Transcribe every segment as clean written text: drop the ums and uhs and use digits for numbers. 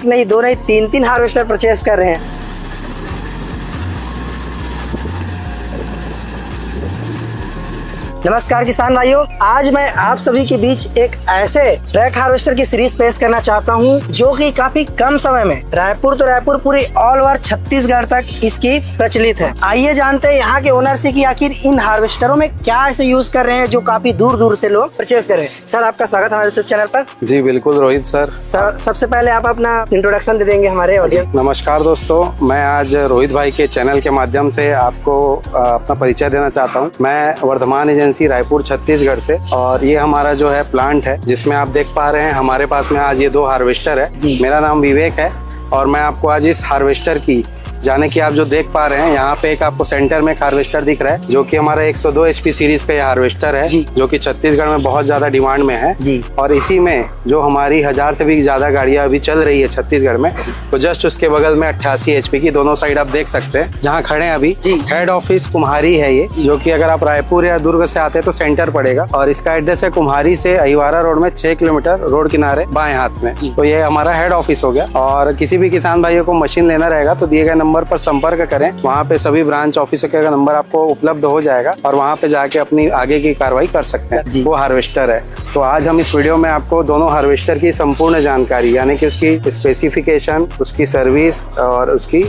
एक नहीं, दो नहीं, तीन हार्वेस्टर परचेस कर रहे हैं। नमस्कार किसान भाइयों, आज मैं आप सभी के बीच एक ऐसे ट्रैक हार्वेस्टर की सीरीज पेश करना चाहता हूं जो कि काफी कम समय में रायपुर तो रायपुर पूरी ऑल ओवर छत्तीसगढ़ तक इसकी प्रचलित है। आइए जानते हैं यहाँ के ओनर से कि आखिर इन हार्वेस्टरों में क्या ऐसे यूज कर रहे हैं जो काफी दूर दूर से लोग परचेज कर रहे हैं। सर, आपका स्वागत हमारे यूट्यूब चैनल पर। जी बिल्कुल रोहित सर। सबसे पहले आप अपना इंट्रोडक्शन दे देंगे हमारे ऑडियंस। नमस्कार दोस्तों, मैं आज रोहित भाई के चैनल के माध्यम से आपको अपना परिचय देना चाहता हूँ। मैं वर्धमान एजेंसी रायपुर छत्तीसगढ़ से, और ये हमारा जो है प्लांट है जिसमें आप देख पा रहे हैं हमारे पास में आज ये 2 हार्वेस्टर है। मेरा नाम विवेक है और मैं आपको आज इस हार्वेस्टर की जाने की आप जो देख पा रहे हैं यहाँ पे एक आपको सेंटर में एक हार्वेस्टर दिख रहा है जो कि हमारा 102 HP सीरीज का ये हार्वेस्टर है जो कि छत्तीसगढ़ में बहुत ज्यादा डिमांड में है जी। और इसी में जो हमारी 1000 से भी ज्यादा गाड़ियां अभी चल रही है छत्तीसगढ़ में, तो जस्ट उसके बगल में 88 HP की दोनों साइड आप देख सकते हैं जहाँ खड़े हैं अभी। हेड ऑफिस कुम्हारी है ये, जो कि अगर आप रायपुर या दुर्ग से आते हैं तो सेंटर पड़ेगा, और इसका एड्रेस है कुम्हारी से अहिवारा रोड में 6 किलोमीटर रोड किनारे बाएं हाथ में। तो ये हमारा हेड ऑफिस हो गया। और किसी भी किसान भाइयों को मशीन लेना रहेगा तो दिए गए नंबर पर संपर्क करें। वहाँ पे सभी ब्रांच ऑफिसर का नंबर आपको उपलब्ध हो जाएगा और वहाँ पे जाके अपनी आगे की कार्रवाई कर सकते हैं। वो हार्वेस्टर है। तो आज हम इस वीडियो में आपको दोनों हार्वेस्टर की संपूर्ण जानकारी, यानी कि उसकी स्पेसिफिकेशन, उसकी सर्विस और उसकी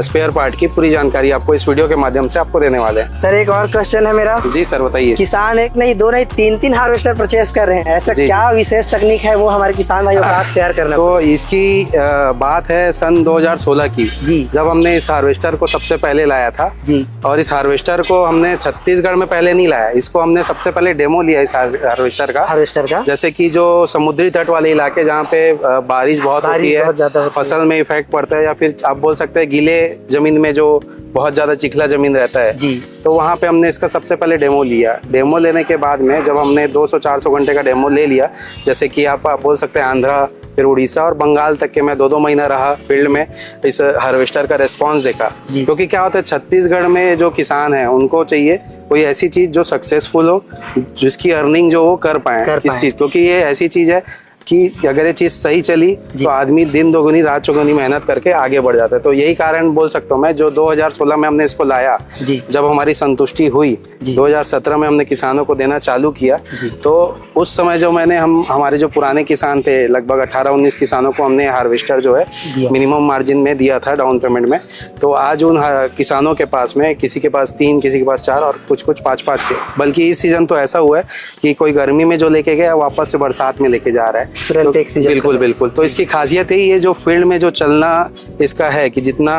स्पेयर पार्ट की पूरी जानकारी आपको इस वीडियो के माध्यम से आपको देने वाले हैं। सर, एक और क्वेश्चन है मेरा। जी सर, बताइए। किसान एक नहीं, दो नहीं, तीन हार्वेस्टर परचेस कर रहे हैं, ऐसा क्या विशेष तकनीक है वो हमारे किसान भाइयों के साथ शेयर करना। तो इसकी बात है सन 2016 की जी, जब हमने इस हार्वेस्टर को सबसे पहले लाया था जी। और इस हार्वेस्टर को हमने छत्तीसगढ़ में पहले नहीं लाया, इसको हमने सबसे पहले डेमो लिया इस हार्वेस्टर का। जैसे कि जो समुद्री तट वाले इलाके जहाँ पे बारिश बहुत होती है, फसल में इफेक्ट पड़ता है, या फिर आप बोल सकते हैं गीले जमीन में जो बहुत ज्यादा चिखला जमीन रहता है जी, तो वहाँ पे हमने इसका सबसे पहले डेमो लिया। डेमो लेने के बाद में जब हमने 200-400 घंटे का डेमो ले लिया, जैसे कि आप बोल सकते हैं आंध्रा, फिर उड़ीसा और बंगाल तक के मैं 2-2 महीना रहा फील्ड में, इस हार्वेस्टर का रिस्पांस देखा। क्योंकि क्या होता है, छत्तीसगढ़ में जो किसान है उनको चाहिए कोई ऐसी चीज जो सक्सेसफुल हो, जिसकी अर्निंग जो वो कर पाए किस चीज, क्योंकि ये ऐसी चीज है कि अगर ये चीज सही चली तो आदमी दिन दोगुनी रात चौगुनी मेहनत करके आगे बढ़ जाता है। तो यही कारण बोल सकता हूँ मैं, जो 2016 में हमने इसको लाया, जब हमारी संतुष्टि हुई 2017 में हमने किसानों को देना चालू किया, तो उस समय जो मैंने हमारे जो पुराने किसान थे लगभग 18-19 किसानों को हमने हार्वेस्टर जो है मिनिमम मार्जिन में दिया था डाउन पेमेंट में। तो आज उन किसानों के पास में किसी के पास 3, किसी के पास 4 और कुछ 5-5 के, बल्कि इस सीजन तो ऐसा हुआ है कि कोई गर्मी में जो लेके गया वापस से बरसात में लेके जा रहा है। तो बिल्कुल। तो इसकी खासियत यही है, जो फील्ड में जो चलना इसका है कि जितना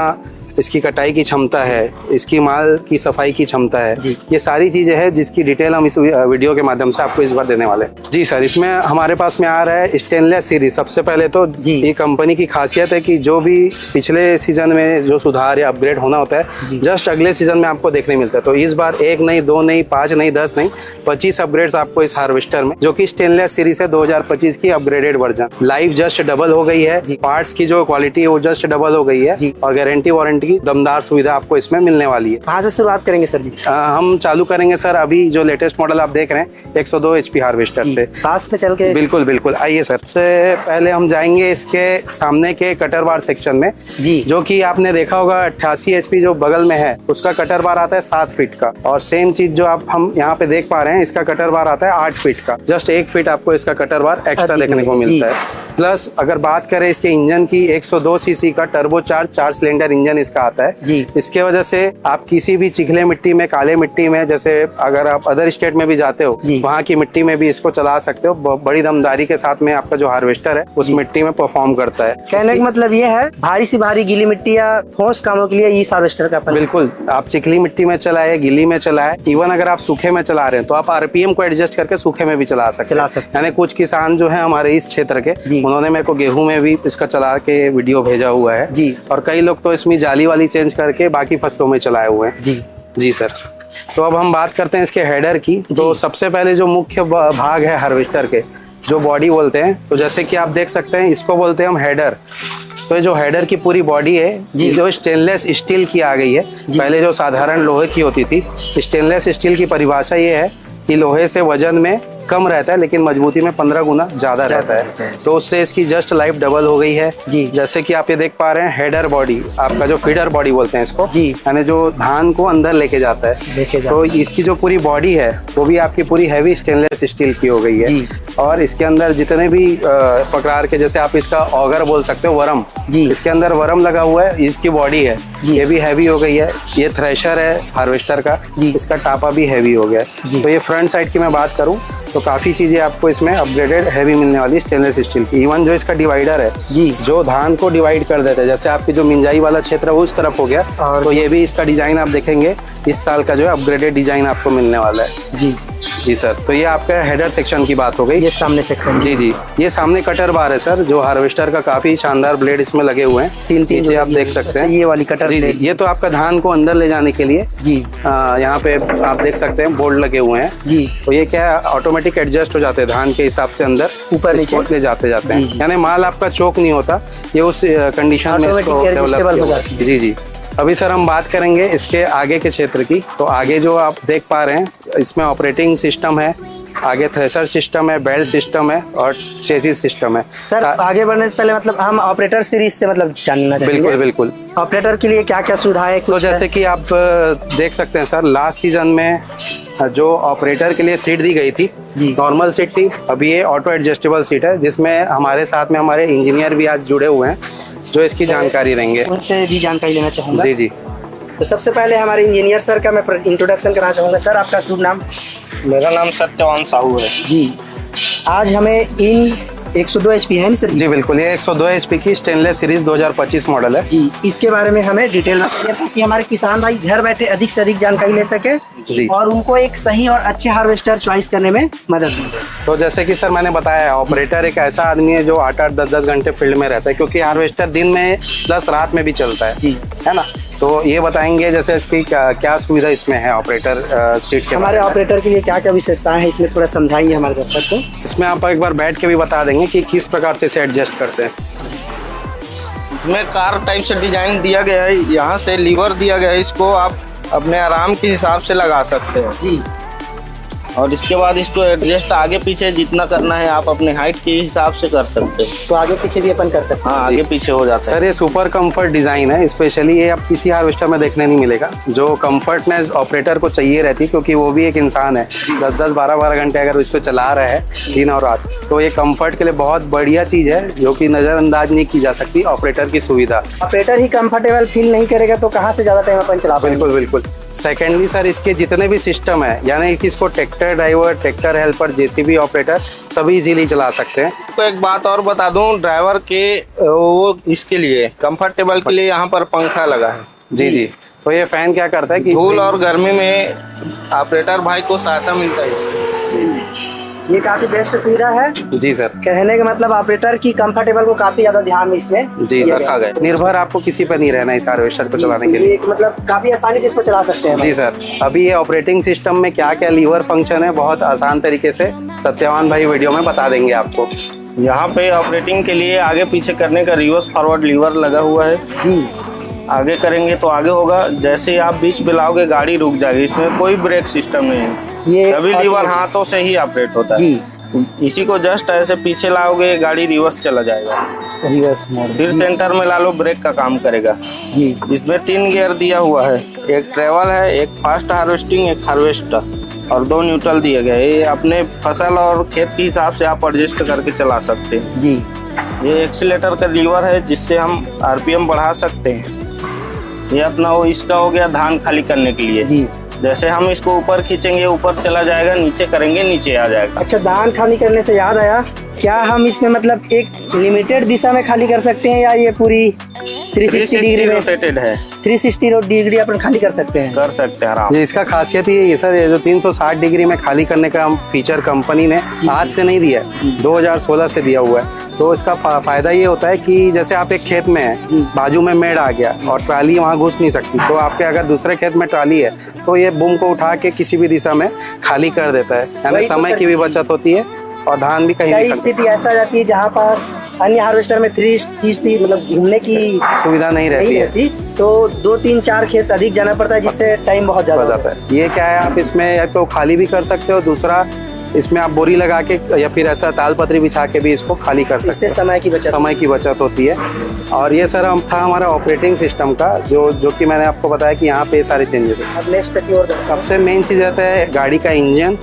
इसकी कटाई की क्षमता है, इसकी माल की सफाई की क्षमता है, ये सारी चीजें हैं जिसकी डिटेल हम इस वीडियो के माध्यम से आपको इस बार देने वाले हैं। जी सर, इसमें हमारे पास में आ रहा है स्टेनलेस सीरीज। सबसे पहले तो ये कंपनी की खासियत है कि जो भी पिछले सीजन में जो सुधार या अपग्रेड होना होता है, जस्ट अगले सीजन में आपको देखने मिलता है। तो इस बार 1 नहीं, 2 नहीं, 5 नहीं, 10 नहीं, 25 अपग्रेड्स आपको इस हार्वेस्टर में, जो कि स्टेनलेस सीरीज है 2025 की upgraded version. Life just double हो गई है, पार्ट्स की जो क्वालिटी है वो जस्ट डबल हो गई है, और गारंटी वारंटी की दमदार सुविधा आपको इसमें मिलने वाली है। कहाँ से शुरुआत करेंगे सर जी? हम चालू करेंगे सर अभी जो लेटेस्ट मॉडल आप देख रहे हैं 102 HP हार्वेस्टर से। पास में चल के बिल्कुल आइए सर। सबसे पहले हम जाएंगे इसके सामने के कटर बार सेक्शन में जी, जो कि आपने देखा होगा 88 HP जो बगल में है उसका कटर बार आता है 7 फीट का, और सेम चीज जो हम यहाँ पे देख पा रहे हैं इसका कटर बार आता है 8 फीट का। जस्ट 1 फीट आपको इसका कटर बार एक्स्ट्रा देखने को मिलता है। प्लस अगर बात करें इसके इंजन की, 102 सीसी का टर्बोचार्ज 4 सिलेंडर इंजन इसका आता है जी। इसके वजह से आप किसी भी चिखले मिट्टी में, काले मिट्टी में, जैसे अगर आप अदर स्टेट में भी जाते हो वहाँ की मिट्टी में भी इसको चला सकते हो। बड़ी दमदारी के साथ में आपका जो हार्वेस्टर है उस मिट्टी में परफॉर्म करता है। कहने का मतलब ये है, भारी से भारी गीली मिट्टी या ठोस कामों के लिए इस हार्वेस्टर का बिल्कुल, आप चिखली मिट्टी में चलाए, गीली में चलाए, इवन अगर आप सूखे में चला रहे हैं तो आप RPM को एडजस्ट करके सूखे में भी चला सकते हैं। यानी कुछ किसान जो है हमारे इस क्षेत्र के, उन्होंने मेरे को गेहूं में भी इसका चला के वीडियो भेजा हुआ है जी, और कई लोग तो इसमें जाली वाली चेंज करके बाकी फसलों में चलाए हुए हैं जी सर। तो अब हम बात करते हैं इसके हेडर की। तो सबसे पहले जो मुख्य भाग है हार्वेस्टर के, जो बॉडी बोलते हैं, तो जैसे कि आप देख सकते हैं इसको बोलते हैं हम हेडर। तो ये जो हेडर की पूरी बॉडी है जो स्टेनलेस स्टील की आ गई है, पहले जो साधारण लोहे की होती थी। स्टेनलेस स्टील की परिभाषा ये है कि लोहे से वजन में कम रहता है, लेकिन मजबूती में 15 गुना ज्यादा रहता है। तो उससे इसकी जस्ट लाइफ डबल हो गई है जी। जैसे कि आप ये देख पा रहे हैं, हेडर बॉडी, आपका जो फीडर बॉडी बोलते हैं इसको जी, यानी जो धान को अंदर लेके जाता है, तो इसकी जो पूरी बॉडी है वो भी आपकी पूरी हैवी स्टेनलेस स्टील की हो गई है जी। और इसके अंदर जितने भी प्रकार के, जैसे आप इसका ऑगर बोल सकते हो, वरम जी, इसके अंदर वरम लगा हुआ है, इसकी बॉडी है ये भी हैवी हो गई है। ये थ्रेशर है हार्वेस्टर का जी, इसका टापा भी हैवी हो गया है। तो ये फ्रंट साइड की मैं बात करूं तो काफी चीजें आपको इसमें अपग्रेडेड हैवी मिलने वाली स्टेनलेस स्टील की। इवन जो इसका डिवाइडर है जी, जो धान को डिवाइड कर देते हैं, जैसे आपकी जो मिंजाई वाला क्षेत्र है उस तरफ हो गया, तो ये भी इसका डिजाइन आप देखेंगे इस साल का जो है अपग्रेडेड डिजाइन आपको मिलने वाला है जी। जी सर, तो ये आपका हेडर सेक्शन की बात हो गई। ये सामने सेक्शन जी जी, ये सामने कटर बार है सर, जो हार्वेस्टर का काफी शानदार ब्लेड इसमें लगे हुए हैं, तीन जो आप देख सकते हैं। ये वाली कटर जी जी, ये तो आपका धान को अंदर ले जाने के लिए जी, यहाँ पे आप देख सकते हैं बोर्ड लगे हुए हैं जी। तो ये क्या है, ऑटोमेटिक एडजस्ट हो जाते हैं धान के हिसाब से अंदर ऊपर नीचे ले जाते हैं, यानी माल आपका चोक नहीं होता, ये उस कंडीशन में इसको डेवलप। जी जी, अभी सर हम बात करेंगे इसके आगे के क्षेत्र की। तो आगे जो आप देख पा रहे हैं इसमें ऑपरेटिंग सिस्टम है, आगे थ्रेशर सिस्टम है, बेल्ट सिस्टम है और चेसिस सिस्टम है। सर आगे बढ़ने से पहले मतलब हम ऑपरेटर सीरीज से मतलब जानना चाहेंगे। बिल्कुल बिल्कुल, ऑपरेटर के लिए क्या क्या सुविधा है? तो जैसे कि आप देख सकते हैं सर, लास्ट सीजन में जो ऑपरेटर के लिए सीट दी गई थी नॉर्मल सीट थी, अभी ये ऑटो एडजस्टेबल सीट है, जिसमें हमारे साथ में हमारे इंजीनियर भी आज जुड़े हुए हैं जो इसकी जानकारी देंगे। उनसे भी जानकारी लेना चाहूँगा। जी जी, तो सबसे पहले हमारे इंजीनियर सर का मैं इंट्रोडक्शन करना चाहूँगा। सर आपका शुभ नाम? मेरा नाम सत्यवान साहू है जी। आज हमें इन 102 HP है ना सर? जी बिल्कुल, ये 102 HP की स्टेनलेस सीरीज 2025 मॉडल है जी। इसके बारे में हमें डिटेल बताइए ताकि हमारे किसान भाई घर बैठे अधिक से अधिक जानकारी ले सके जी, और उनको एक सही और अच्छे हार्वेस्टर चॉइस करने में मदद मिले। तो जैसे कि सर मैंने बताया, ऑपरेटर एक ऐसा आदमी है जो 8-8, 10-10 घंटे फील्ड में रहता है, क्योंकि हार्वेस्टर दिन में प्लस रात में भी चलता है जी, है ना। तो ये बताएंगे जैसे इसकी क्या सुविधा इसमें है ऑपरेटर सीट के। हमारे ऑपरेटर के लिए क्या क्या विशेषताएं हैं इसमें, थोड़ा समझाएंगे हमारे दर्शक को। इसमें आप एक बार बैठ के भी बता देंगे कि किस प्रकार से इसे एडजस्ट करते हैं। इसमें कार टाइप से डिजाइन दिया गया है, यहाँ से लीवर दिया गया है, इसको आप अपने आराम के हिसाब से लगा सकते हैं जी। और इसके बाद इसको एडजस्ट आगे पीछे जितना करना है आप अपने हाइट के हिसाब से कर सकते हैं। तो आगे पीछे भी अपन कर सकते हैं। हाँ, आगे पीछे हो जाता है। सर ये सुपर कंफर्ट डिजाइन है, स्पेशली ये अब किसी हार्वेस्टर में देखने नहीं मिलेगा। जो कंफर्टनेस ऑपरेटर को चाहिए रहती है, क्योंकि वो भी एक इंसान है, 10-10, 12-12 घंटे अगर इसको चला रहा है दिन और रात, तो ये कंफर्ट के लिए बहुत बढ़िया चीज है जो कि नजरअंदाज नहीं की जा सकती ऑपरेटर की सुविधा। ऑपरेटर ही कंफर्टेबल फील नहीं करेगा तो कहाँ से ज्यादा टाइम अपन चला पाएंगे? बिल्कुल बिल्कुल। सेकेंडली सर, इसके जितने भी सिस्टम है, यानी कि इसको tractor driver, tractor helper, JCB operator सभी इजीली चला सकते हैं। तो एक बात और बता दूं, ड्राइवर के वो इसके लिए कंफर्टेबल के लिए यहाँ पर पंखा लगा है जी जी। तो ये फैन क्या करता है कि धूल और गर्मी में ऑपरेटर भाई को सहायता मिलता है इससे। ये काफी बेस्ट सुविधा है जी सर। कहने का मतलब ऑपरेटर की कंफर्टेबल को काफी ज्यादा ध्यान में इसमें जी रखा गया। निर्भर आपको किसी पर नहीं रहना इस हार्वेस्टर को चलाने के लिए, मतलब काफी आसानी से इसको चला सकते हैं जी सर। अभी ये ऑपरेटिंग सिस्टम में क्या क्या लीवर फंक्शन है, बहुत आसान तरीके से सत्यवान भाई वीडियो में बता देंगे आपको। यहाँ पे ऑपरेटिंग के लिए आगे पीछे करने का रिवर्स फॉरवर्ड लीवर लगा हुआ है। आगे करेंगे तो आगे होगा, जैसे ही आप बीच में लाओगे गाड़ी रुक जाएगी। इसमें कोई ब्रेक सिस्टम नहीं है, ये सभी लीवर हाथों से ही ऑपरेट होता है जी। इसी को जस्ट ऐसे पीछे लाओगे गाड़ी रिवर्स चला जाएगा, रिवर्स मोड। फिर सेंटर में ला लो, ब्रेक का काम करेगा जी। इसमें 3 गियर दिया हुआ है, एक ट्रेवल है, एक फास्ट हार्वेस्टिंग, एक हार्वेस्टर और 2 न्यूट्रल दिए गए। ये अपने फसल और खेत के हिसाब से आप एडजस्ट करके चला सकते हैं जी। ये एक्सीलेटर का लीवर है जिससे हम आरपीएम बढ़ा सकते हैं। ये अपना वो इसका हो गया धान खाली करने के लिए जी। जैसे हम इसको ऊपर खींचेंगे ऊपर चला जाएगा, नीचे करेंगे नीचे आ जाएगा। अच्छा, धान खाली करने से याद आया, क्या हम इसमें मतलब एक लिमिटेड दिशा में खाली कर सकते हैं या ये पूरी 360 डिग्री में रोटेटेड है? 360 डिग्री अपन खाली कर सकते हैं? कर सकते हैं आराम। ये इसका खासियत ये है सर, ये जो 360 डिग्री में खाली करने का फीचर कंपनी ने आज से नहीं दिया है, 2016 से दिया हुआ है। तो इसका फायदा ये होता है कि जैसे आप एक खेत में हैं, बाजू में मेड़ आ गया और ट्राली वहाँ घुस नहीं सकती, तो आपके अगर दूसरे खेत में ट्राली है तो ये बूम को उठा के किसी भी दिशा में खाली कर देता है, यानी समय की भी बचत होती है और धान भी कहीं कई स्थिति ऐसा आ जाती है जहाँ पास अन्य हार्वेस्टर में 360 मतलब घूमने की सुविधा नहीं रहती है, तो 2, 3, 4 खेत अधिक जाना पड़ता है, जिससे टाइम बहुत ज्यादा जाता है। ये क्या है, आप इसमें या तो खाली भी कर सकते हो, दूसरा इसमें आप बोरी लगा के या फिर ऐसा तालपत्री बिछा के भी इसको खाली कर सकते इससे हैं। समय की बचत होती है। और ये सर हम था हमारा ऑपरेटिंग सिस्टम का जो कि मैंने आपको बताया कि यहाँ पे सारे चेंजेस है। अब नेक्स्ट की ओर सबसे मेन चीज़ रहता है गाड़ी का इंजन,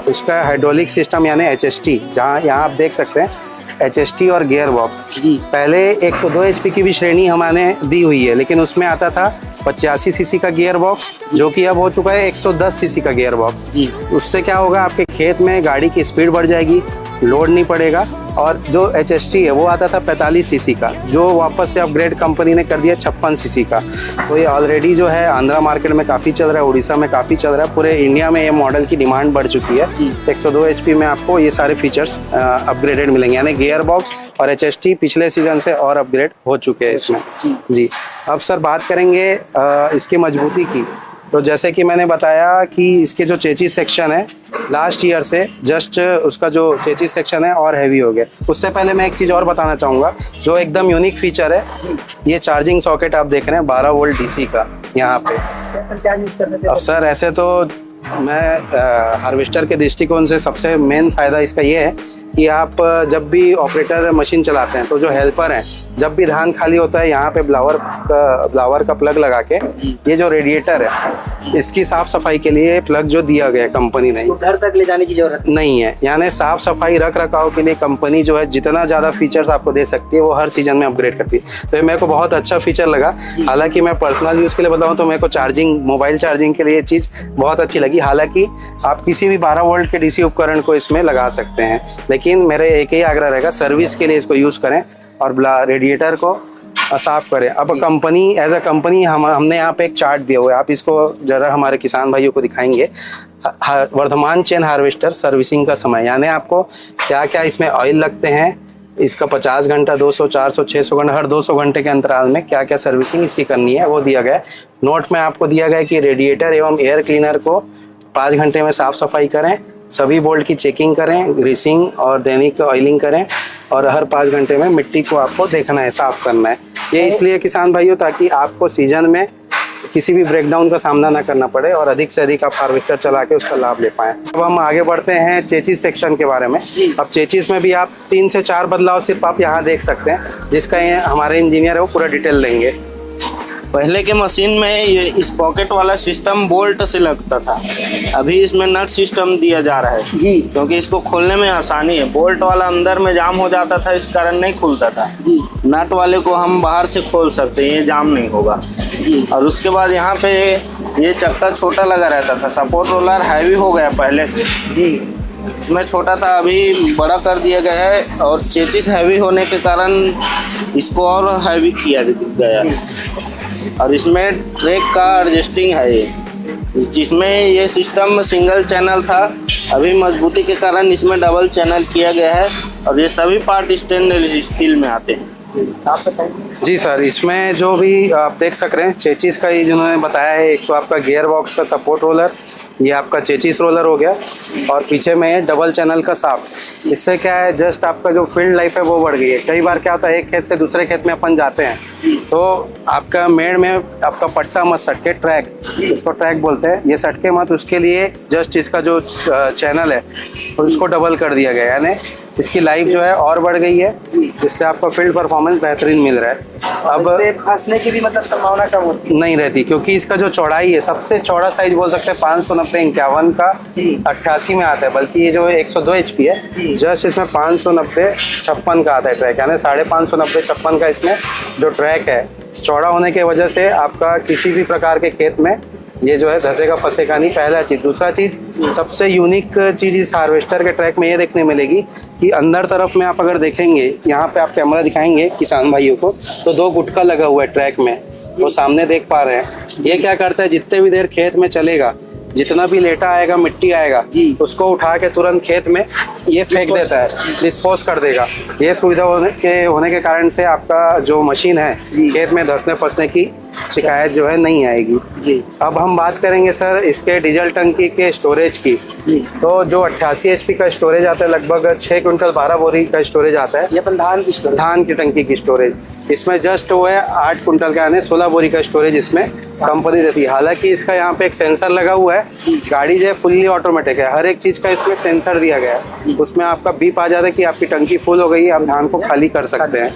उसका हाइड्रोलिक सिस्टम यानी HST, जहाँ यहाँ आप देख सकते हैं HST और गियर बॉक्स। पहले 102 HP की भी श्रेणी हमारे दी हुई है, लेकिन उसमें आता था 85 सीसी का गियर बॉक्स, जो कि अब हो चुका है 110 सीसी का गियर बॉक्स। उससे क्या होगा, आपके खेत में गाड़ी की स्पीड बढ़ जाएगी, लोड नहीं पड़ेगा। और जो HST है वो आता था 45 सीसी का, जो वापस से अपग्रेड कंपनी ने कर दिया 56 सीसी का। तो ये ऑलरेडी जो है आंध्रा मार्केट में काफ़ी चल रहा है, उड़ीसा में काफ़ी चल रहा है, पूरे इंडिया में ये मॉडल की डिमांड बढ़ चुकी है। 102 HP में आपको ये सारे फीचर्स अपग्रेडेड मिलेंगे, यानी गियर बॉक्स और HST पिछले सीजन से और अपग्रेड हो चुके हैं इसमें। जी अब सर बात करेंगे इसकी मजबूती की। तो जैसे कि मैंने बताया कि इसके जो चेचिस सेक्शन है लास्ट ईयर से जस्ट उसका जो चेचिस सेक्शन है और हैवी हो गया। उससे पहले मैं एक चीज़ और बताना चाहूँगा जो एकदम यूनिक फीचर है, ये चार्जिंग सॉकेट आप देख रहे हैं 12 वोल्ट DC का यहाँ पे। अब सर ऐसे तो मैं हार्वेस्टर के दृष्टिकोण से सबसे मेन फ़ायदा इसका ये है कि आप जब भी ऑपरेटर मशीन चलाते हैं तो जो हेल्पर हैं, जब भी धान खाली होता है यहाँ पे ब्लावर का प्लग लगा के, ये जो रेडिएटर है इसकी साफ सफाई के लिए प्लग जो दिया गया कंपनी ने, घर तक ले जाने की जरूरत नहीं है। यानी साफ सफाई रख रखाव के लिए कंपनी जो है जितना ज़्यादा फीचर्स आपको दे सकती है वो हर सीजन में अपग्रेड करती है। तो ये मेरे को बहुत अच्छा फीचर लगा। हालांकि मैं पर्सनल यूज़ के लिए बताऊँ तो मेरे को मोबाइल चार्जिंग के लिए ये चीज़ बहुत अच्छी लगी। हालांकि आप किसी भी 12 वोल्ट के DC उपकरण को इसमें लगा सकते हैं, लेकिन मेरा एक ही आग्रह रहेगा, सर्विस के लिए इसको यूज़ करें और रेडिएटर को साफ करें। अब कंपनी एज अ कंपनी हमने यहाँ पे एक चार्ट दिया हुआ है, आप इसको जरा हमारे किसान भाइयों को दिखाएंगे। वर्धमान चेन हार्वेस्टर सर्विसिंग का समय, यानी आपको क्या क्या इसमें ऑयल लगते हैं, इसका 50 घंटा 200 400 600 घंटा हर 200 घंटे के अंतराल में क्या क्या सर्विसिंग इसकी करनी है वो दिया गया है। नोट में आपको दिया गया है कि रेडिएटर एवं एयर क्लीनर को 5 घंटे में साफ सफाई करें, सभी बोल्ट की चेकिंग करें, ग्रीसिंग और दैनिक ऑयलिंग करें, और हर 5 घंटे में मिट्टी को आपको देखना है, साफ करना है। ये इसलिए किसान भाइयों ताकि आपको सीजन में किसी भी ब्रेकडाउन का सामना ना करना पड़े और अधिक से अधिक आप हार्वेस्टर चला के उसका लाभ ले पाएं। अब हम आगे बढ़ते हैं चेचिस सेक्शन के बारे में। अब चेचिस में भी आप 3 से 4 बदलाव सिर्फ आप यहाँ देख सकते हैं, जिसका हमारे इंजीनियर है वो पूरा डिटेल देंगे। पहले के मशीन में ये इस पॉकेट वाला सिस्टम बोल्ट से लगता था, अभी इसमें नट सिस्टम दिया जा रहा है जी, क्योंकि इसको खोलने में आसानी है। बोल्ट वाला अंदर में जाम हो जाता था, इस कारण नहीं खुलता था जी। नट वाले को हम बाहर से खोल सकते हैं, ये जाम नहीं होगा जी। और उसके बाद यहाँ पे ये चक्का छोटा लगा रहता था, सपोर्ट रोलर हैवी हो गया पहले से जी, इसमें छोटा था अभी बड़ा कर दिया गया है। और चेचिस हैवी होने के कारण इसको और हैवी किया गया है। और इसमें ट्रैक का एडजस्टिंग है ये, जिसमें ये सिस्टम सिंगल चैनल था, अभी मजबूती के कारण इसमें डबल चैनल किया गया है। और ये सभी पार्ट स्टेनलेस स्टील में आते हैं। जी सर, इसमें जो भी आप देख सक रहे हैं चेचिस का ये जिन्होंने बताया है, एक तो आपका गियर बॉक्स का सपोर्ट रोलर, ये आपका चेचिस रोलर हो गया, और पीछे में डबल चैनल का साफ्ट। इससे क्या है, जस्ट आपका जो फील्ड लाइफ है वो बढ़ गई है। कई बार क्या होता है, एक खेत से दूसरे खेत में अपन जाते हैं तो आपका मेड़ में आपका पट्टा मत सटके, ट्रैक, इसको ट्रैक बोलते हैं, ये सटके मत, उसके लिए जस्ट इसका जो चैनल है उसको डबल कर दिया गया, यानी इसकी लाइफ जो है और बढ़ गई है, जिससे आपका फील्ड परफॉर्मेंस बेहतरीन मिल रहा है। अब फंसने की भी मतलब संभावना कम होती नहीं रहती, क्योंकि इसका जो चौड़ाई है, सबसे चौड़ा साइज बोल सकते हैं 590 51 का 88 में आता है, बल्कि ये जो 102 HP है जस्ट इसमें 590 56 का आता है ट्रैक, यानी 550 56 का इसमें जो ट्रैक है चौड़ा होने की वजह से आपका किसी भी प्रकार के खेत में ये जो है धसेगा फंसेगा नहीं, पहला चीज़। दूसरा चीज़, सबसे यूनिक चीज़ इस हार्वेस्टर के ट्रैक में ये देखने मिलेगी कि अंदर तरफ में आप अगर देखेंगे, यहाँ पे आप कैमरा दिखाएंगे किसान भाइयों को, तो 2 गुटका लगा हुआ है ट्रैक में, वो सामने देख पा रहे हैं। ये क्या करता है, जितने भी देर खेत में चलेगा, जितना भी लेटा आएगा, मिट्टी आएगा, उसको उठा के तुरंत खेत में ये फेंक देता है, डिस्पोज कर देगा। ये सुविधा होने के कारण से आपका जो मशीन है खेत में धंसने फंसने की शिकायत जो है नहीं आएगी जी। अब हम बात करेंगे सर इसके डीजल टंकी के स्टोरेज की। तो जो 88 HP का स्टोरेज आता है, लगभग 6 क्विंटल 12 बोरी का स्टोरेज आता है। ये अपन धान की स्टोरेज, धान की टंकी की स्टोरेज इसमें जस्ट वो है 8 क्विंटल का, यानी 16 बोरी का स्टोरेज इसमें कंपनी देती है। हालांकि इसका यहाँ पे एक सेंसर लगा हुआ है, गाड़ी जो है फुल्ली ऑटोमेटिक है, हर एक चीज का इसमें सेंसर दिया गया है। उसमें आपका बीप आ जाता है कि आपकी टंकी फुल हो गई है, आप धान को खाली कर सकते हैं।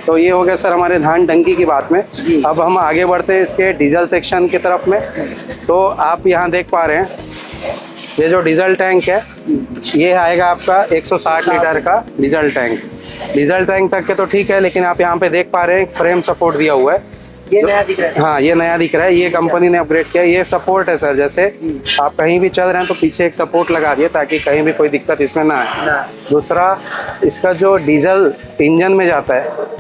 तो ये हो गया सर हमारे धान टंकी की बात में। अब हम आगे बढ़ते हैं इसके डीजल सेक्शन की तरफ में। तो आप यहाँ देख पा रहे हैं ये जो डीजल टैंक है, ये आएगा आपका 160 लीटर का डीजल टैंक। डीजल टैंक तक के तो ठीक है, लेकिन आप यहाँ पे देख पा रहे हैं फ्रेम सपोर्ट दिया हुआ है। ये नया दिख रहा है। हाँ, ये नया दिख रहा है, ये कंपनी ने अपग्रेड किया। ये सपोर्ट है सर, जैसे आप कहीं भी चल रहे हैं तो पीछे एक सपोर्ट लगा दिया ताकि कहीं भी कोई दिक्कत इसमें ना आए। दूसरा, इसका जो डीजल इंजन में जाता है,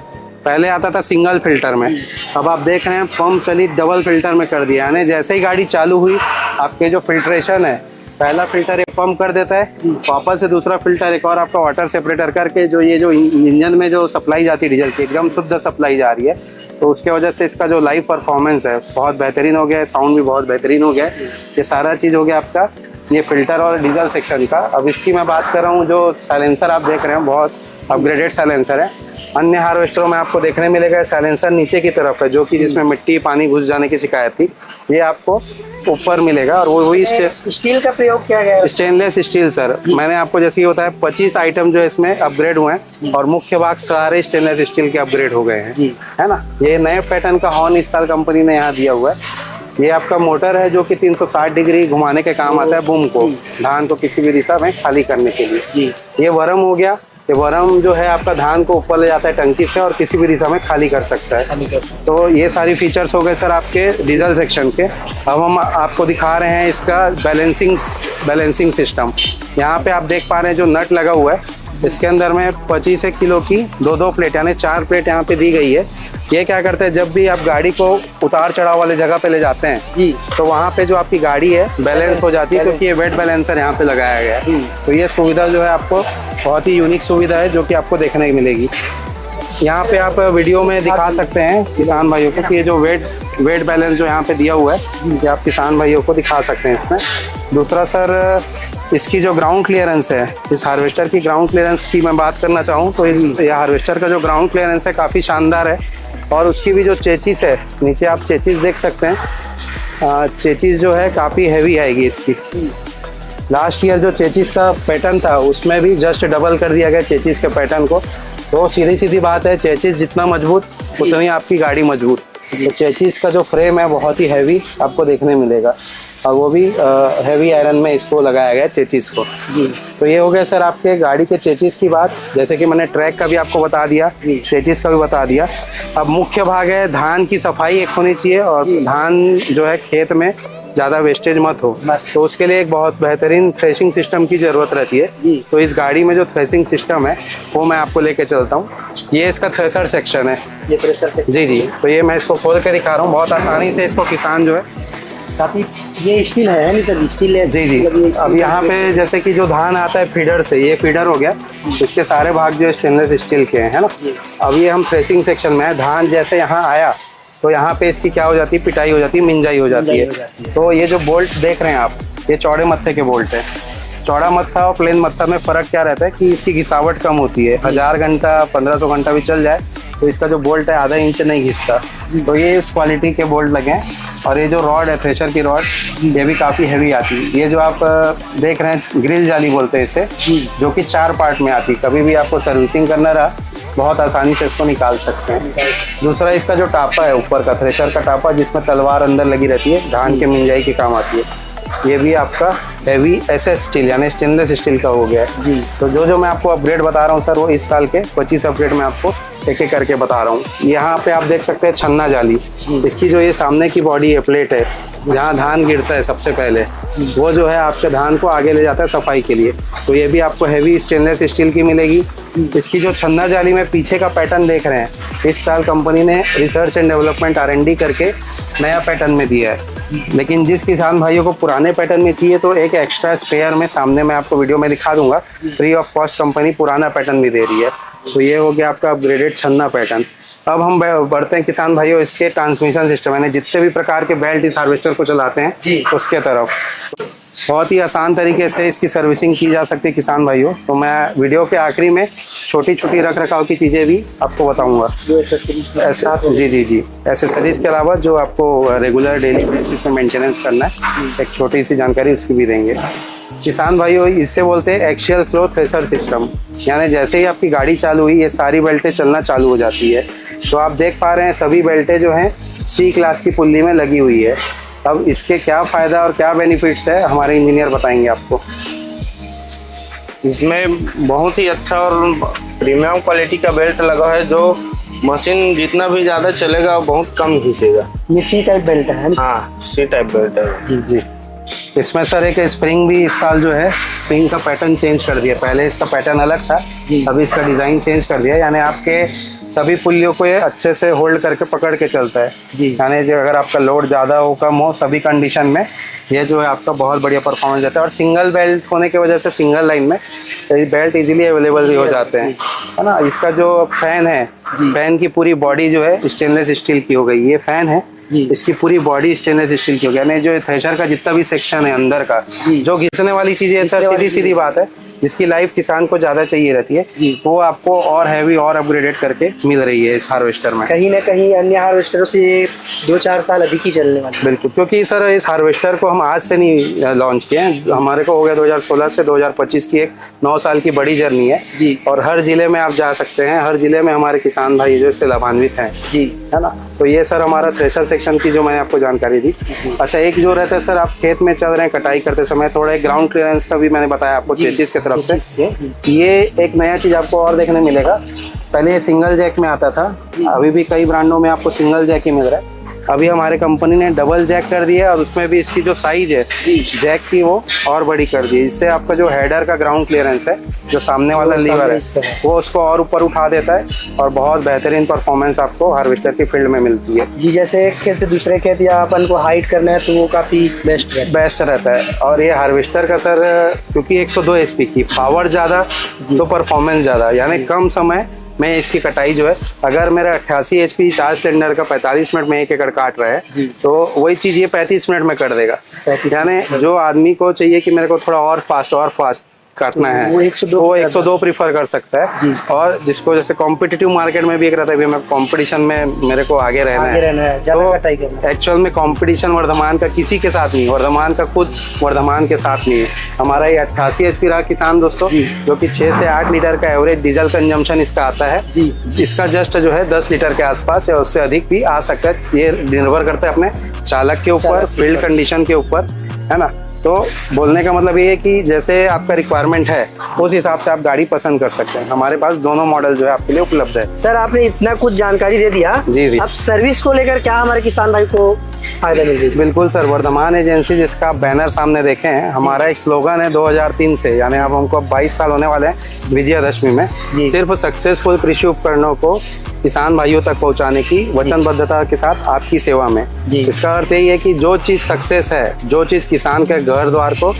पहले आता था सिंगल फिल्टर में, अब आप देख रहे हैं पंप चलित डबल फिल्टर में कर दिया। यानी जैसे ही गाड़ी चालू हुई, आपके जो फिल्ट्रेशन है, पहला फिल्टर एक पंप कर देता है, वापस से दूसरा फिल्टर एक और आपका वाटर सेपरेटर करके जो ये जो इंजन में जो सप्लाई जाती है डीजल की, एकदम शुद्ध सप्लाई जा रही है। तो उसके वजह से इसका जो लाइव परफॉर्मेंस है बहुत बेहतरीन हो गया है, साउंड भी बहुत बेहतरीन हो गया है। ये सारा चीज़ हो गया आपका ये फिल्टर और डीजल सेक्शन का। अब इसकी मैं बात कर रहा हूँ, जो साइलेंसर आप देख रहे हैं बहुत अपग्रेडेड साइलेंसर है। अन्य हार्वेस्टरों में आपको देखने मिलेगा साइलेंसर नीचे की तरफ है, जो कि जिसमें मिट्टी पानी घुस जाने की शिकायत थी, ये आपको ऊपर मिलेगा। और वही स्टील का प्रयोग किया गया है, स्टेनलेस स्टील सर। मैंने आपको जैसे ये बताया 25 आइटम जो इसमें अपग्रेड हुए हैं और मुख्य भाग सारे स्टेनलेस स्टील के अपग्रेड हो गए हैं, है ना। ये नए पैटर्न का हॉर्न इस साल कंपनी ने यहाँ दिया हुआ है। ये आपका मोटर है जो कि 360 डिग्री घुमाने के काम आता है बूम को, धान को किसी भी दिशा में खाली करने के लिए। ये वरम हो गया, ये वरम जो है आपका धान को ऊपर ले जाता है टंकी से और किसी भी दिशा में खाली कर सकता है। तो ये सारी फीचर्स हो गए सर आपके डीजल सेक्शन के। अब हम आपको दिखा रहे हैं इसका बैलेंसिंग सिस्टम। यहाँ पे आप देख पा रहे हैं जो नट लगा हुआ है, इसके अंदर में 25 किलो की 2 प्लेट यानी 4 प्लेट यहाँ पे दी गई है। ये क्या करते हैं, जब भी आप गाड़ी को उतार चढ़ाव वाले जगह पे ले जाते हैं तो वहाँ पे जो आपकी गाड़ी है बैलेंस हो जाती है, क्योंकि ये वेट बैलेंसर यहाँ पे लगाया गया है। तो ये सुविधा जो है आपको बहुत ही यूनिक सुविधा है जो कि आपको देखने को मिलेगी। यहाँ पे आप वीडियो में दिखा सकते हैं किसान भाइयों को कि ये जो वेट बैलेंस जो यहाँ पे दिया हुआ है, ये आप किसान भाइयों को दिखा सकते हैं इसमें। दूसरा सर, इसकी जो ग्राउंड क्लियरेंस है, इस हार्वेस्टर की ग्राउंड क्लियरेंस की मैं बात करना चाहूँ तो ये हार्वेस्टर का जो ग्राउंड क्लियरेंस है काफ़ी शानदार है। और उसकी भी जो चेचिस है, नीचे आप चेचिस देख सकते हैं, चेचिस जो है काफ़ी हैवी आएगी इसकी। लास्ट ईयर जो चेचिस का पैटर्न था उसमें भी जस्ट डबल कर दिया गया चेचिस के पैटर्न को। तो सीधी बात है, चेचिस जितना मजबूत उतनी आपकी गाड़ी मजबूत। तो चेचिस का जो फ्रेम है बहुत ही हैवी आपको देखने मिलेगा, और वो भी हैवी आयरन में इसको लगाया गया चेचिस को। तो ये हो गया सर आपके गाड़ी के चेचिस की बात। जैसे कि मैंने ट्रैक का भी आपको बता दिया, चेचिस का भी बता दिया। अब मुख्य भाग है धान की सफाई एक होनी चाहिए, और धान जो है खेत में ज़्यादा वेस्टेज मत हो, तो उसके लिए एक बहुत बेहतरीन थ्रेशिंग सिस्टम की ज़रूरत रहती है। तो इस गाड़ी में जो थ्रेशिंग सिस्टम है वो मैं आपको लेके चलता हूँ। ये इसका थ्रेशर सेक्शन है, ये थ्रेशर सेक्शन। जी। तो ये मैं इसको खोल के दिखा रहा हूँ, बहुत आसानी से इसको किसान जो है काफी, ये स्टील है नहीं सर, स्टील है। जी। अब यहाँ पे जैसे कि जो धान आता है फीडर से, ये फीडर हो गया, इसके सारे भाग जो स्टेनलेस स्टील के हैं, है ना। अब ये हम थ्रेशिंग सेक्शन में है, धान जैसे यहाँ आया तो यहाँ पे इसकी क्या हो जाती है, पिटाई हो जाती है, मिंजाई हो जाती है। तो ये जो बोल्ट देख रहे हैं आप, ये चौड़े मत्थे के बोल्ट है। चौड़ा मत्था और प्लेन मत्था में फ़र्क क्या रहता है कि इसकी घिसावट कम होती है। 1000 घंटा 1500 घंटा भी चल जाए तो इसका जो बोल्ट है आधा इंच नहीं घिसता। तो ये इस क्वालिटी के बोल्ट लगे हैं। और ये जो रॉड है, थ्रेशर की रॉड, ये भी काफ़ी हैवी आती है। ये जो आप देख रहे हैं ग्रिल जाली बोलते हैं इसे, जो कि 4 पार्ट में आती है। कभी भी आपको सर्विसिंग करना रहा बहुत आसानी से इसको निकाल सकते हैं। दूसरा, इसका जो टापा है ऊपर का, थ्रेशर का टापा जिसमें तलवार अंदर लगी रहती है, धान के मिंजाई के काम आती है, ये भी आपका हैवी SS स्टील यानी स्टेनलेस स्टील का हो गया है। तो जो मैं आपको अपग्रेड बता रहा हूँ सर, वो इस साल के 25 अपग्रेड में आपको एक एक करके बता रहा हूँ। यहाँ पे आप देख सकते हैं छन्ना जाली, इसकी जो ये सामने की बॉडी है, प्लेट है, जहाँ धान गिरता है सबसे पहले, वो जो है आपके धान को आगे ले जाता है सफाई के लिए। तो ये भी आपको हैवी स्टेनलेस स्टील की मिलेगी। इसकी जो छन्ना जाली में पीछे का पैटर्न देख रहे हैं, इस साल कंपनी ने रिसर्च एंड डेवलपमेंट R&D करके नया पैटर्न में दिया है। लेकिन जिस किसान भाइयों को पुराने पैटर्न में चाहिए तो एक एक्स्ट्रा स्पेयर में सामने मैं आपको वीडियो में दिखा दूंगा, फ्री ऑफ कॉस्ट कंपनी पुराना पैटर्न भी दे रही है। तो ये हो गया आपका अपग्रेडेड छन्ना पैटर्न। अब हम बढ़ते हैं किसान भाइयों इसके ट्रांसमिशन सिस्टम यानी जितने भी प्रकार के बेल्ट इस हार्वेस्टर को चलाते हैं जी। उसके तरफ बहुत ही आसान तरीके से इसकी सर्विसिंग की जा सकती है किसान भाइयों। तो मैं वीडियो के आखिरी में छोटी छोटी रख रखाव की चीज़ें भी आपको बताऊंगा। जी एसेसरीज के अलावा जो आपको रेगुलर डेली बेसिस में मेंटेनेंस करना है एक छोटी सी जानकारी उसकी भी देंगे। किसान भाइयों इससे बोलते हैं एक्सियल फ्लो थ्रेशर सिस्टम, यानी जैसे ही आपकी गाड़ी चालू हुई ये सारी बेल्टें चलना चालू हो जाती है। तो आप देख पा रहे हैं सभी बेल्टें जो हैं सी क्लास की पुल्ली में लगी हुई है। अब इसके क्या फ़ायदा और क्या बेनिफिट्स है हमारे इंजीनियर बताएंगे आपको। इसमें बहुत ही अच्छा और प्रीमियम क्वालिटी का बेल्ट लगा है जो मशीन जितना भी ज़्यादा चलेगा वो बहुत कम घिसेगा। ये सी टाइप बेल्ट है। हाँ सी टाइप बेल्ट है। जी इसमें सर एक स्प्रिंग भी इस साल जो है स्प्रिंग का पैटर्न चेंज कर दिया। पहले इसका पैटर्न अलग था जी। अभी इसका डिज़ाइन चेंज कर दिया, यानी आपके सभी पुल्लियों को ये अच्छे से होल्ड करके पकड़ के चलता है जी। यानी जो अगर आपका लोड ज़्यादा हो कम हो सभी कंडीशन में ये जो है आपका बहुत बढ़िया परफॉर्मेंस देता है। और सिंगल बेल्ट होने की वजह से सिंगल लाइन में बेल्ट इजीली अवेलेबल भी हो जाते हैं, है ना। इसका जो फैन है फैन की पूरी बॉडी जो है स्टेनलेस स्टील की हो गई। ये फैन है इसकी पूरी बॉडी स्टेनलेस स्टील की हो गई, यानी जो थ्रेशर का जितना भी सेक्शन है अंदर का जो घिसने वाली चीजें है सर सीधी सीधी बात है जिसकी लाइफ किसान को ज्यादा चाहिए रहती है वो आपको और हैवी और अपग्रेडेड करके मिल रही है इस हार्वेस्टर में। कहीं ना कहीं अन्य हार्वेस्टरों से 2-4 साल अधिक ही चलने वाली। बिल्कुल, क्योंकि सर इस हार्वेस्टर को हम आज से नहीं लॉन्च किए हैं, हमारे को हो गया 2016 से 2025 की एक 9 साल की बड़ी जर्नी है जी। और हर जिले में आप जा सकते हैं, हर जिले में हमारे किसान भाई जो इससे लाभान्वित हैं जी, है ना। तो ये सर हमारा थ्रेशर सेक्शन की जो मैंने आपको जानकारी दी। अच्छा एक जो रहता है सर आप खेत में चल रहे हैं कटाई करते समय थोड़ा एक ग्राउंड क्लियरेंस का भी मैंने बताया आपको चेचिस की तरफ से। ये एक नया चीज आपको और देखने मिलेगा। पहले ये सिंगल जैक में आता था, अभी भी कई ब्रांडों में आपको सिंगल जैक ही मिल रहा है। अभी हमारे कंपनी ने डबल जैक कर दिया और उसमें भी इसकी जो साइज है जैक की वो और बड़ी कर दी है। इससे आपका जो हेडर का ग्राउंड क्लियरेंस है जो सामने वाला लीवर है वो उसको और ऊपर उठा देता है और बहुत बेहतरीन परफॉर्मेंस आपको हार्वेस्टर की फील्ड में मिलती है जी। जैसे एक खेत से दूसरे खेत या अपन को हाइट करना है तो वो काफी बेस्ट रहता है। और ये हार्वेस्टर का सर क्योंकि 102 HP की पावर ज़्यादा तो परफॉर्मेंस ज़्यादा, यानी कम समय में इसकी कटाई जो है अगर मेरा 88 HP 4 सिलेंडर का 45 मिनट में 1 एकड़ काट रहा है तो वही चीज़ ये 35 मिनट में कर देगा। यानी जो आदमी को चाहिए कि मेरे को थोड़ा और फास्ट काटना है वो 102 प्रीफर कर सकता है। और जिसको जैसे कॉम्पिटिटिव मार्केट में भी एक रहता है मैं कंपटीशन में मेरे को आगे रहना है तो एक्चुअल में कंपटीशन वर्धमान का किसी के साथ नहीं, वर्धमान का खुद वर्धमान के साथ नहीं है। हमारा ये 88 HP रहा किसान दोस्तों जो कि 6 से 8 लीटर का एवरेज डीजल कंजम्पशन इसका आता है। इसका जस्ट जो है 10 लीटर के आसपास या उससे अधिक भी आ सकता है, ये निर्भर करता है अपने चालक के ऊपर, फील्ड कंडीशन के ऊपर, है ना। तो बोलने का मतलब ये है कि जैसे आपका रिक्वायरमेंट है उस हिसाब से आप गाड़ी पसंद कर सकते हैं। हमारे पास दोनों मॉडल जो है आपके लिए उपलब्ध है। सर आपने इतना कुछ जानकारी दे दिया जी। अब सर्विस को लेकर क्या हमारे किसान भाई को फायदा मिल रही है? बिल्कुल सर, वर्धमान एजेंसी जिसका आप बैनर सामने देखे हैं हमारा एक स्लोगन है 2003 से, यानी अब हमको 22 साल होने वाले हैं विजयादशमी में, सिर्फ सक्सेसफुल कृषि उपकरणों को किसान भाइयों तक पहुंचाने की वचनबद्धता के साथ आपकी सेवा में। इसका अर्थ यही है कि जो चीज़ सक्सेस है, जो चीज़ किसान के घर द्वार को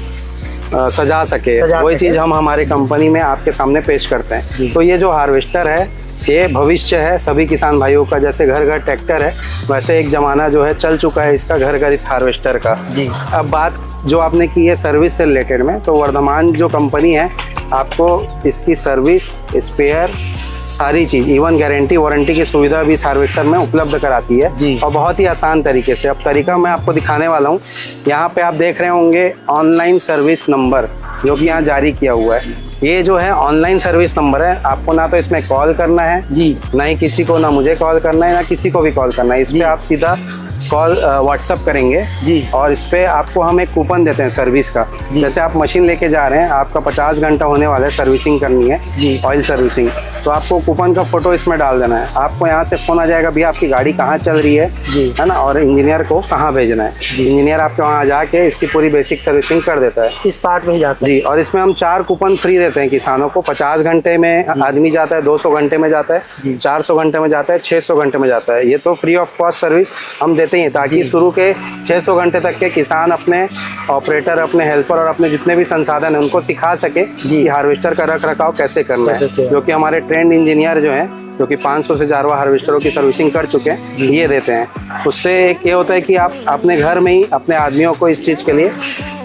सजा सके वही चीज़ हम हमारे कंपनी में आपके सामने पेश करते हैं। तो ये जो हार्वेस्टर है ये भविष्य है सभी किसान भाइयों का। जैसे घर घर ट्रैक्टर है वैसे एक जमाना जो है चल चुका है इसका घर घर इस हार्वेस्टर का। अब बात जो आपने की है सर्विस से रिलेटेड में, तो वर्धमान जो कंपनी है आपको इसकी सर्विस, स्पेयर, सारी चीज, इवन गारंटी वारंटी की सुविधा भी इस हार्वेस्टर में उपलब्ध कराती है और बहुत ही आसान तरीके से। अब तरीका मैं आपको दिखाने वाला हूँ। यहाँ पे आप देख रहे होंगे ऑनलाइन सर्विस नंबर जो कि यहाँ जारी किया हुआ है। ये जो है ऑनलाइन सर्विस नंबर है, आपको ना तो इसमें कॉल करना है ना ही किसी को, ना मुझे कॉल करना है ना किसी को भी कॉल करना है। इस पे आप सीधा कॉल व्हाट्सअप करेंगे और इस पे आपको हम एक कूपन देते हैं सर्विस का। जैसे आप मशीन लेके जा रहे हैं, आपका 50 घंटा होने वाला है, सर्विसिंग करनी है ऑयल सर्विसिंग, तो आपको कूपन का फोटो इसमें डाल देना है। आपको यहाँ से फोन आ जाएगा भैया आपकी गाड़ी कहाँ चल रही है ना, और इंजीनियर को कहाँ भेजना है। इंजीनियर आपके वहाँ जाके इसकी पूरी बेसिक सर्विसिंग कर देता है, इस पार्ट में जाता है। और इसमें हम 4 कूपन फ्री देते हैं किसानों को। 50 घंटे में आदमी जाता है, 200 घंटे में जाता है, 400 घंटे में जाता है, 600 घंटे में जाता है। ये तो फ्री ऑफ कॉस्ट सर्विस हम देते हैं ताकि शुरू के 600 घंटे तक के किसान अपने ऑपरेटर, अपने हेल्पर और अपने जितने भी संसाधन हैं उनको सिखा सके कि हार्वेस्टर का रख रखाव कैसे करना है, जो कि हमारे ट्रेंड इंजीनियर जो हैं जो कि 500 से ज़्यादा हार्वेस्टरों की सर्विसिंग कर चुके हैं, ये देते हैं। उससे एक ये होता है कि आप अपने घर में ही अपने आदमियों को इस चीज़ के लिए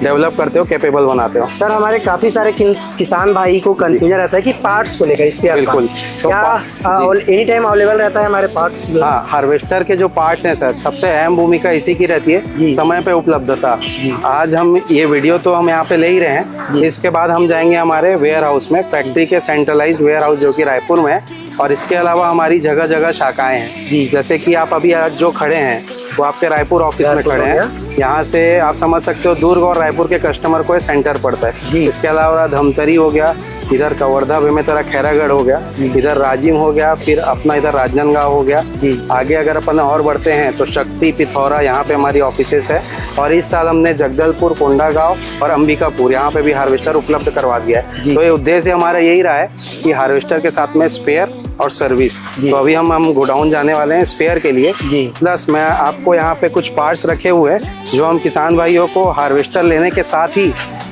डेवलप करते हो, कैपेबल बनाते हो। सर हमारे काफी सारे किसान भाई को कंफ्यूजन रहता है कि पार्ट्स को लेकर स्पेयर बिल्कुल। तो क्या एनी टाइम अवेलेबल रहता है हमारे पार्ट्स? हाँ, हार्वेस्टर के जो पार्ट्स हैं सर, सबसे अहम भूमिका इसी की रहती है, समय पे उपलब्धता। आज हम ये वीडियो तो हम यहाँ पे ले ही रहे हैं, इसके बाद हम जाएंगे हमारे वेयर हाउस में, फैक्ट्री के सेंट्रलाइज्ड वेयर हाउस जो कि रायपुर में है, और इसके अलावा हमारी जगह जगह शाखाएं हैं। जैसे कि आप अभी आज जो खड़े हैं वो आपके रायपुर ऑफिस में खड़े हैं। यहाँ से आप समझ सकते हो दुर्ग और रायपुर के कस्टमर को ये सेंटर पड़ता है। इसके अलावा धमतरी हो गया, इधर कवर्धा बेमेतरा खैरागढ़ हो गया, इधर राजिम हो गया, फिर अपना इधर राजनांदगांव हो गया। आगे अगर अपन और बढ़ते हैं तो शक्ति, पिथौरा, यहाँ पे हमारी ऑफिसेस है। और इस साल हमने जगदलपुर, कोंडागांव और अंबिकापुर यहाँ पे भी हार्वेस्टर उपलब्ध करवा दिया है। तो ये उद्देश्य हमारा यही रहा है कि हार्वेस्टर के साथ में स्पेयर और सर्विस। तो अभी हम गोडाउन जाने वाले हैं स्पेयर के लिए। प्लस मैं आपको यहाँ पे कुछ पार्ट्स रखे हुए हैं जो हम किसान भाइयों को हार्वेस्टर लेने के साथ ही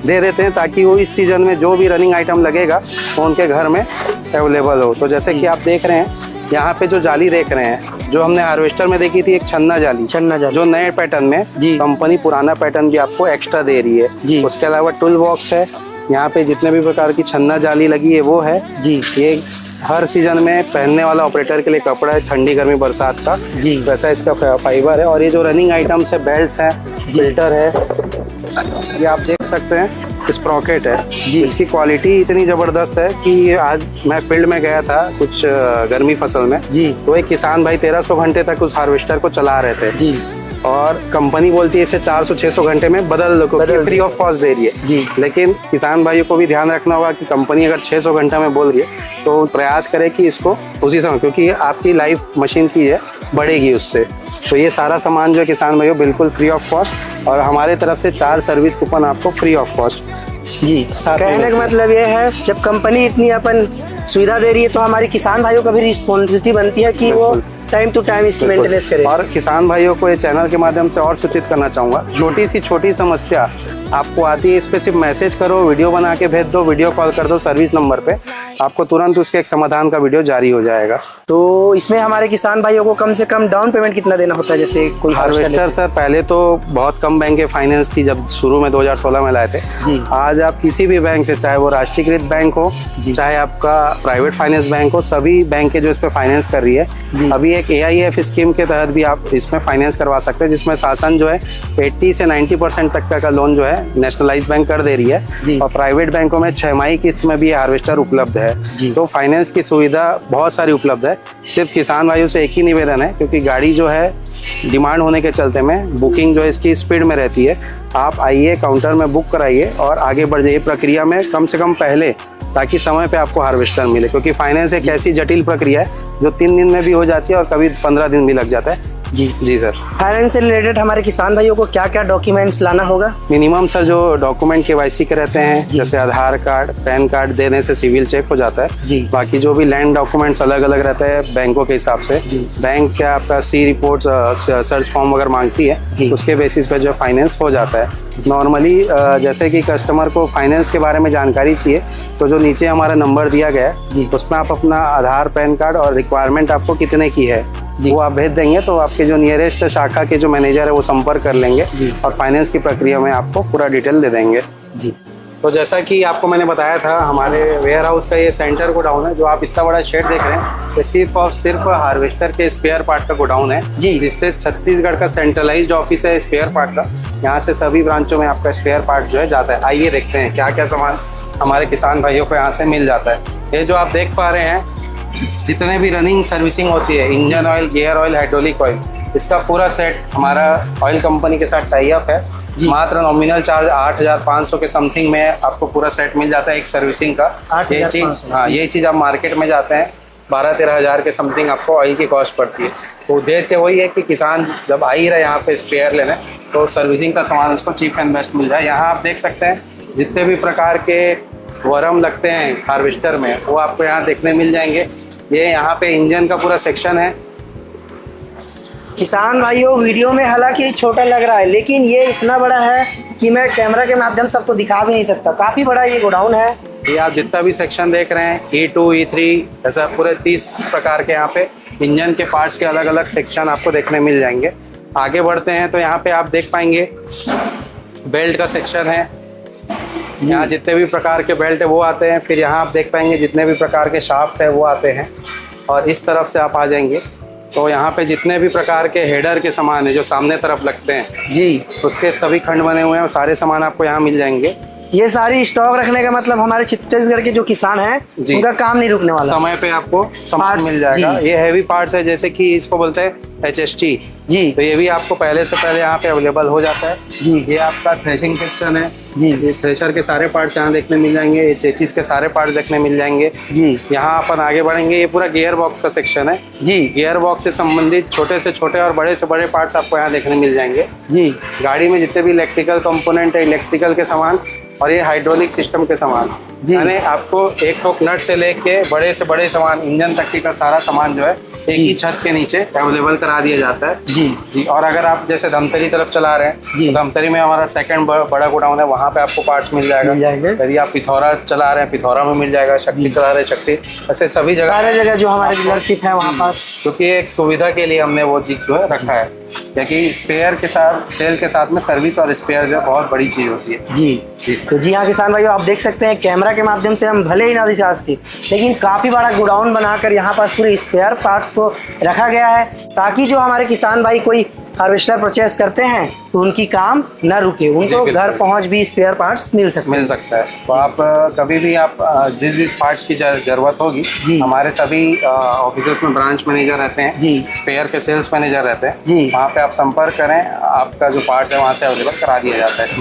दे देते हैं, ताकि वो इस सीजन में जो भी रनिंग आइटम लगेगा वो उनके घर में अवेलेबल हो। तो जैसे कि आप देख रहे हैं यहाँ पे जो जाली देख रहे हैं, जो हमने हार्वेस्टर में देखी थी एक छन्ना जाली, जो नए पैटर्न में कंपनी पुराना पैटर्न भी आपको एक्स्ट्रा दे रही है। उसके अलावा टूल बॉक्स है, यहाँ पे जितने भी प्रकार की छन्ना जाली लगी है वो है। ये हर सीजन में पहनने वाला ऑपरेटर के लिए कपड़ा है, ठंडी गर्मी बरसात का, वैसा इसका फाइबर है। और ये जो रनिंग आइटम्स है, बेल्ट है, फिल्टर है, ये आप देख सकते हैं, स्प्रॉकेट है। इसकी क्वालिटी इतनी ज़बरदस्त है कि आज मैं फील्ड में गया था कुछ गर्मी फसल में, तो एक किसान भाई 1300 घंटे तक उस हार्वेस्टर को चला रहे थे। और कंपनी बोलती है इसे 400-600 घंटे में बदल लो, क्योंकि फ्री ऑफ कॉस्ट दे रही है। लेकिन किसान भाइयों को भी ध्यान रखना होगा कि कंपनी अगर 600 घंटा में बोल रही है तो प्रयास करें कि इसको उसी समय, क्योंकि आपकी लाइफ मशीन की है, बढ़ेगी उससे। तो ये सारा सामान जो है किसान भाइयों बिल्कुल फ्री ऑफ कॉस्ट, और हमारे तरफ से 4 सर्विस कूपन आपको फ्री ऑफ कॉस्ट। कहने का मतलब ये है, जब कंपनी इतनी अपन सुविधा दे रही है तो हमारे किसान भाइयों का भी रिस्पॉन्सिबिलिटी बनती है कि वो टाइम टू टाइम इसकी मेंटेनेंस करें। और किसान भाइयों को ये चैनल के माध्यम से और सूचित करना चाहूँगा, छोटी समस्या आपको आती है, इस पे सिर्फ मैसेज करो, वीडियो बना के भेज दो, वीडियो कॉल कर दो सर्विस नंबर पे, आपको तुरंत उसके एक समाधान का वीडियो जारी हो जाएगा। तो इसमें हमारे किसान भाइयों को कम से कम डाउन पेमेंट कितना देना होता है? जैसे कोई हार्वेस्टर सर, पहले तो बहुत कम बैंक के फाइनेंस थी जब शुरू में 2016 में लाए थे। आज आप किसी भी बैंक से, चाहे वो राष्ट्रीयकृत बैंक हो, चाहे आपका प्राइवेट फाइनेंस बैंक हो, सभी बैंक के जो इस पे फाइनेंस कर रही है। अभी एक AIF स्कीम के तहत भी आप इसमें फाइनेंस करवा सकते हैं, जिसमें शासन जो है 80 से 90% तक का लोन जो है नेशनलाइज्ड बैंक कर दे रही है। और प्राइवेट बैंकों में 6 माही किस्त में भी हार्वेस्टर उपलब्ध है। तो फाइनेंस की सुविधा बहुत सारी उपलब्ध है। सिर्फ किसान भाइयों से एक ही निवेदन है, क्योंकि गाड़ी जो है डिमांड होने के चलते में बुकिंग जो है इसकी स्पीड में रहती है, आप आइए काउंटर में बुक कराइए और आगे बढ़ जाइए प्रक्रिया में कम से कम पहले, ताकि समय पे आपको हार्वेस्टर मिले। क्योंकि फाइनेंस एक ऐसी जटिल प्रक्रिया है जो 3 दिन में भी हो जाती है और कभी 15 दिन भी लग जाता है। जी सर। फाइनेंस से रिलेटेड हमारे किसान भाइयों को क्या क्या डॉक्यूमेंट्स लाना होगा? मिनिमम सर जो डॉक्यूमेंट KYC के रहते हैं, जैसे आधार कार्ड, पैन कार्ड देने से सिविल चेक हो जाता है। बाकी जो भी लैंड डॉक्यूमेंट्स अलग अलग रहते हैं बैंकों के हिसाब से, बैंक क्या आपका C रिपोर्ट, सर्च फॉर्म अगर मांगती है, उसके बेसिस पे जो फाइनेंस हो जाता है। नॉर्मली जैसे कि कस्टमर को फाइनेंस के बारे में जानकारी चाहिए, तो जो नीचे हमारा नंबर दिया गया है उसमें आप अपना आधार, पैन कार्ड और रिक्वायरमेंट आपको कितने की है वो आप भेज देंगे, तो आपके जो नियरेस्ट शाखा के जो मैनेजर है वो संपर्क कर लेंगे और फाइनेंस की प्रक्रिया में आपको पूरा डिटेल दे देंगे। तो जैसा कि आपको मैंने बताया था, हमारे वेयर हाउस का ये सेंटर गोडाउन है, जो आप इतना बड़ा शेड देख रहे हैं, तो सिर्फ और सिर्फ हार्वेस्टर के स्पेयर पार्ट का गोडाउन है, जिससे छत्तीसगढ़ का सेंट्रलाइज्ड ऑफिस है स्पेयर पार्ट का। यहाँ से सभी ब्रांचों में आपका स्पेयर पार्ट जो है जाता है। आइए देखते हैं क्या क्या सामान हमारे किसान भाइयों को यहाँ से मिल जाता है। ये जो आप देख पा रहे हैं, जितने भी रनिंग सर्विसिंग होती है, engine oil, gear oil, hydraulic oil, इसका पूरा सेट हमारा ऑयल कंपनी के साथ टाई अप है। मात्र नॉमिनल चार्ज 8500 के समथिंग में आपको पूरा सेट मिल जाता है एक सर्विसिंग का। ये चीज़ आप मार्केट में जाते हैं 12-13 हज़ार के समथिंग आपको ऑयल की कॉस्ट पड़ती है। तो उद्देश्य वही है कि किसान जब आ ही रहे यहाँ पे स्पेयर लेने, तो सर्विसिंग का सामान उसको चीप एंड बेस्ट मिल जाए। यहाँ आप देख सकते हैं जितने भी प्रकार के वर्म लगते हैं हार्वेस्टर में, वो आपको यहाँ देखने मिल जाएंगे। ये यहाँ पे इंजन का पूरा सेक्शन है। किसान भाइयों, वीडियो में हालांकि छोटा लग रहा है, लेकिन ये इतना बड़ा है कि मैं कैमरा के माध्यम से सबको दिखा भी नहीं सकता। काफ़ी बड़ा ये गोडाउन है ये आप जितना भी सेक्शन देख रहे हैं E2 E3 ऐसा पूरे 30 प्रकार के यहाँ पे इंजन के पार्ट्स के अलग अलग सेक्शन आपको देखने मिल जाएंगे। आगे बढ़ते हैं तो यहाँ पे आप देख पाएंगे बेल्ट का सेक्शन है। यहाँ जितने भी प्रकार के बेल्ट है वो आते हैं। फिर यहाँ आप देख पाएंगे जितने भी प्रकार के शाफ्ट है वो आते हैं। और इस तरफ से आप आ जाएंगे तो यहाँ पे जितने भी प्रकार के हेडर के सामान है जो सामने तरफ लगते हैं जी, उसके सभी खंड बने हुए हैं और सारे सामान आपको यहाँ मिल जाएंगे। ये सारी स्टॉक रखने का मतलब हमारे छत्तीसगढ़ के जो किसान हैं उनका काम नहीं रुकने वाला। समय पे आपको सामान Parts, मिल जाएगा। जी। ये हैवी पार्ट्स है जैसे कि इसको बोलते हैं HST जी, तो ये भी आपको पहले से पहले यहाँ पे अवेलेबल हो जाता है जी। ये आपका थ्रेशिंग सेक्शन है जी। ये थ्रेशर के सारे पार्ट्स यहाँ देखने मिल जाएंगे। ये चेचिस के सारे पार्ट्स देखने मिल जाएंगे जी, यहाँ अपन आगे बढ़ेंगे। ये पूरा गियर बॉक्स का सेक्शन है। जी, गियर बॉक्स से संबंधित छोटे से छोटे और बड़े से बड़े पार्ट्स आपको यहाँ देखने मिल जाएंगे। जी, गाड़ी में जितने भी इलेक्ट्रिकल कंपोनेंट है इलेक्ट्रिकल के सामान और ये हाइड्रोलिक सिस्टम के सामान जी। यानी आपको एक ठोक नट से लेके बड़े से बड़े सामान इंजन तक का सारा सामान जो है एक ही छत के नीचे अवेलेबल करा दिया जाता है। जी, जी और अगर आप जैसे धमतरी तरफ चला रहे हैं जी। तो धमतरी में हमारा सेकंड बड़ा गोडाउन है वहाँ पे आपको पार्ट्स मिल जाएगा। यदि आप पिथौरा चला रहे हैं पिथौरा में मिल जाएगा। शक्ति चला रहे हैं शक्ति ऐसे सभी जगह सारे जगह जो हमारे डीलरशिप है वहाँ पर क्योंकि एक सुविधा के लिए हमने वो चीज़ जो है रखा है क्योंकि स्पेयर के साथ सेल के साथ में सर्विस और स्पेयर जो बहुत बड़ी चीज़ होती है। जी। तो जी हाँ किसान भाइयों आप देख सकते हैं कैमरा के माध्यम से हम भले ही ना दिखा सके लेकिन काफ़ी बड़ा गोडाउन बनाकर यहाँ पर पूरे स्पेयर पार्ट्स को रखा गया है ताकि जो हमारे किसान भाई कोई हार्वेस्टर परचेस करते हैं तो उनकी काम न रुके, उनको घर पहुंच भी स्पेयर पार्ट्स मिल सकता है। तो आप कभी भी आप जिस पार्ट्स की जरूरत होगी हमारे सभी ऑफिस में ब्रांच मैनेजर रहते हैं जी, स्पेयर के सेल्स मैनेजर रहते हैं जी, वहाँ पे आप संपर्क करें आपका जो पार्ट्स है वहाँ से अवेलेबल करा दिया जाता है।